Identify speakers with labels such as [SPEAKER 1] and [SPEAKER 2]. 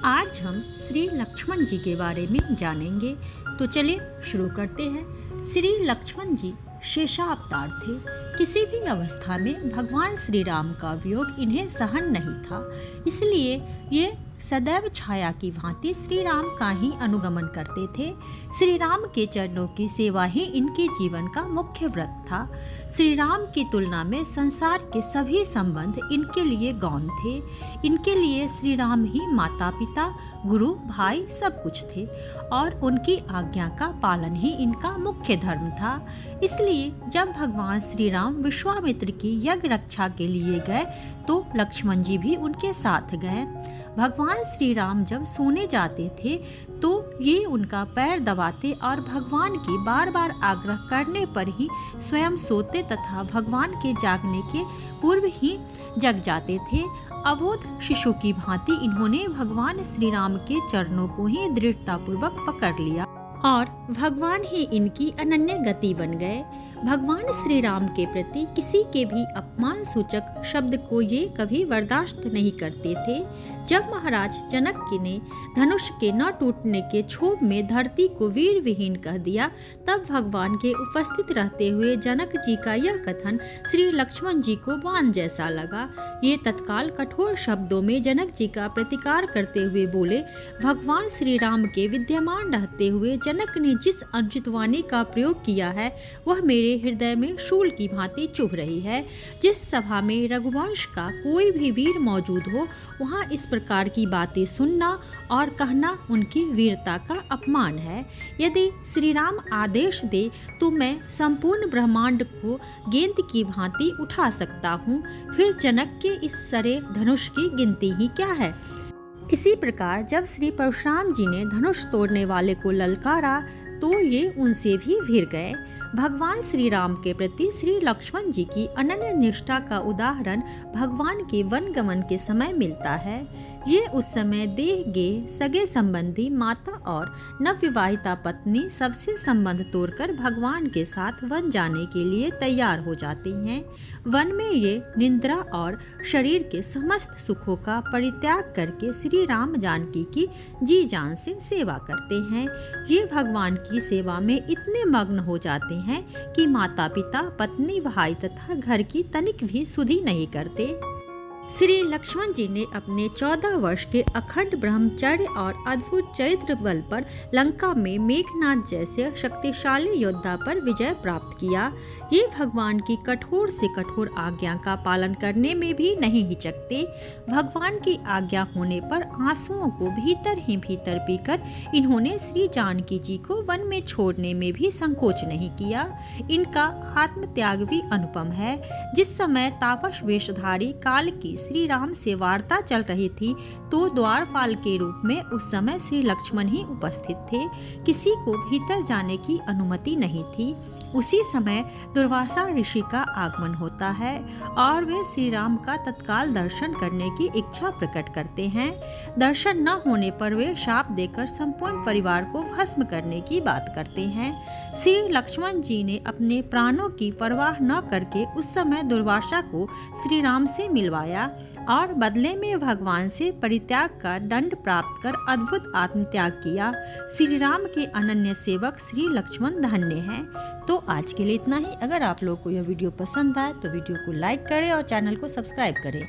[SPEAKER 1] आज हम श्री लक्ष्मण जी के बारे में जानेंगे। तो चलिए शुरू करते हैं। श्री लक्ष्मण जी शेषावतार थे। किसी भी अवस्था में भगवान श्री राम का वियोग इन्हें सहन नहीं था, इसलिए ये सदैव छाया की भांति श्री राम का ही अनुगमन करते थे। श्री राम के चरणों की सेवा ही इनके जीवन का मुख्य व्रत था। श्री राम की तुलना में संसार के सभी संबंध इनके लिए गौण थे। इनके लिए श्री राम ही माता पिता, गुरु, भाई सब कुछ थे और उनकी आज्ञा का पालन ही इनका मुख्य धर्म था। इसलिए जब भगवान श्री राम विश्वामित्र की यज्ञ रक्षा के लिए गए तो लक्ष्मण जी भी उनके साथ गए। भगवान श्री राम जब सोने जाते थे तो ये उनका पैर दबाते और भगवान की बार बार आग्रह करने पर ही स्वयं सोते तथा भगवान के जागने के पूर्व ही जग जाते थे। अबोध शिशु की भांति इन्होंने भगवान श्री राम के चरणों को ही दृढ़तापूर्वक पकड़ लिया और भगवान ही इनकी अनन्य गति बन गए। भगवान श्री राम के प्रति किसी के भी अपमान सूचक शब्द को ये कभी बर्दाश्त नहीं करते थे। जब महाराज जनक ने धनुष के न टूटने के क्षोभ में धरती को वीर विहीन कह दिया, तब भगवान के उपस्थित रहते हुए जनक जी का यह कथन श्री लक्ष्मण जी को बाण जैसा लगा। ये तत्काल कठोर शब्दों में जनक जी का प्रतिकार करते हुए बोले, भगवान श्री राम के विद्यमान रहते हुए जनक ने जिस अनुचित वाणी का प्रयोग किया है वह मेरे हृदय में शूल की भांति चुभ रही है। जिस सभा में रघुवंश का कोई भी वीर मौजूद हो वहां इस प्रकार की बातें सुनना और कहना उनकी वीरता का अपमान है। यदि श्री राम आदेश दे तो मैं संपूर्ण ब्रह्मांड को गेंद की भांति उठा सकता हूँ, फिर जनक के इस सरे धनुष की गिनती ही क्या है। इसी प्रकार जब श्री परशुराम जी ने धनुष तोड़ने वाले को ललकारा तो ये उनसे भी भिड़ गए। भगवान श्री राम के प्रति श्री लक्ष्मण जी की अनन्य निष्ठा का उदाहरण भगवान के वन गमन के समय मिलता है। ये उस समय देह गे सगे संबंधी माता और नवविवाहिता पत्नी सबसे संबंध तोड़कर भगवान के साथ वन जाने के लिए तैयार हो जाती हैं। वन में ये निंद्रा और शरीर के समस्त सुखों का परित्याग करके श्री राम जानकी की जी जान से सेवा करते हैं। ये भगवान की सेवा में इतने मग्न हो जाते हैं कि माता पिता, पत्नी, भाई तथा घर की तनिक भी सुधि नहीं करते। श्री लक्ष्मण जी ने अपने 14 वर्ष के अखंड ब्रह्मचर्य और अद्भुत चरित्र बल पर लंका में मेघनाद जैसे शक्तिशाली योद्धा पर विजय प्राप्त किया। ये भगवान की कठोर से कठोर आज्ञा का पालन करने में भी नहीं हिचकते। भगवान की आज्ञा होने पर आंसुओं को भीतर ही भीतर पीकर इन्होंने श्री जानकी जी को वन में छोड़ने में भी संकोच नहीं किया। इनका आत्मत्याग भी अनुपम है। जिस समय तापस वेशधारी काल की श्री राम से वार्ता चल रही थी तो द्वारपाल के रूप में उस समय श्री लक्ष्मण ही उपस्थित थे। किसी को भीतर जाने की अनुमति नहीं थी। उसी समय दुर्वासा ऋषि का आगमन होता है और वे श्री राम का तत्काल दर्शन करने की इच्छा प्रकट करते हैं। दर्शन न होने पर वे शाप देकर संपूर्ण परिवार को भस्म करने की बात करते हैं। श्री लक्ष्मण जी ने अपने प्राणों की परवाह न करके उस समय दुर्वासा को श्री राम से मिलवाया और बदले में भगवान से परित्याग का दंड प्राप्त कर अद्भुत आत्मत्याग किया। श्री राम के अनन्य सेवक श्री लक्ष्मण धन्य हैं। तो आज के लिए इतना ही। अगर आप लोगों को यह वीडियो पसंद आए तो वीडियो को लाइक करें और चैनल को सब्सक्राइब करें।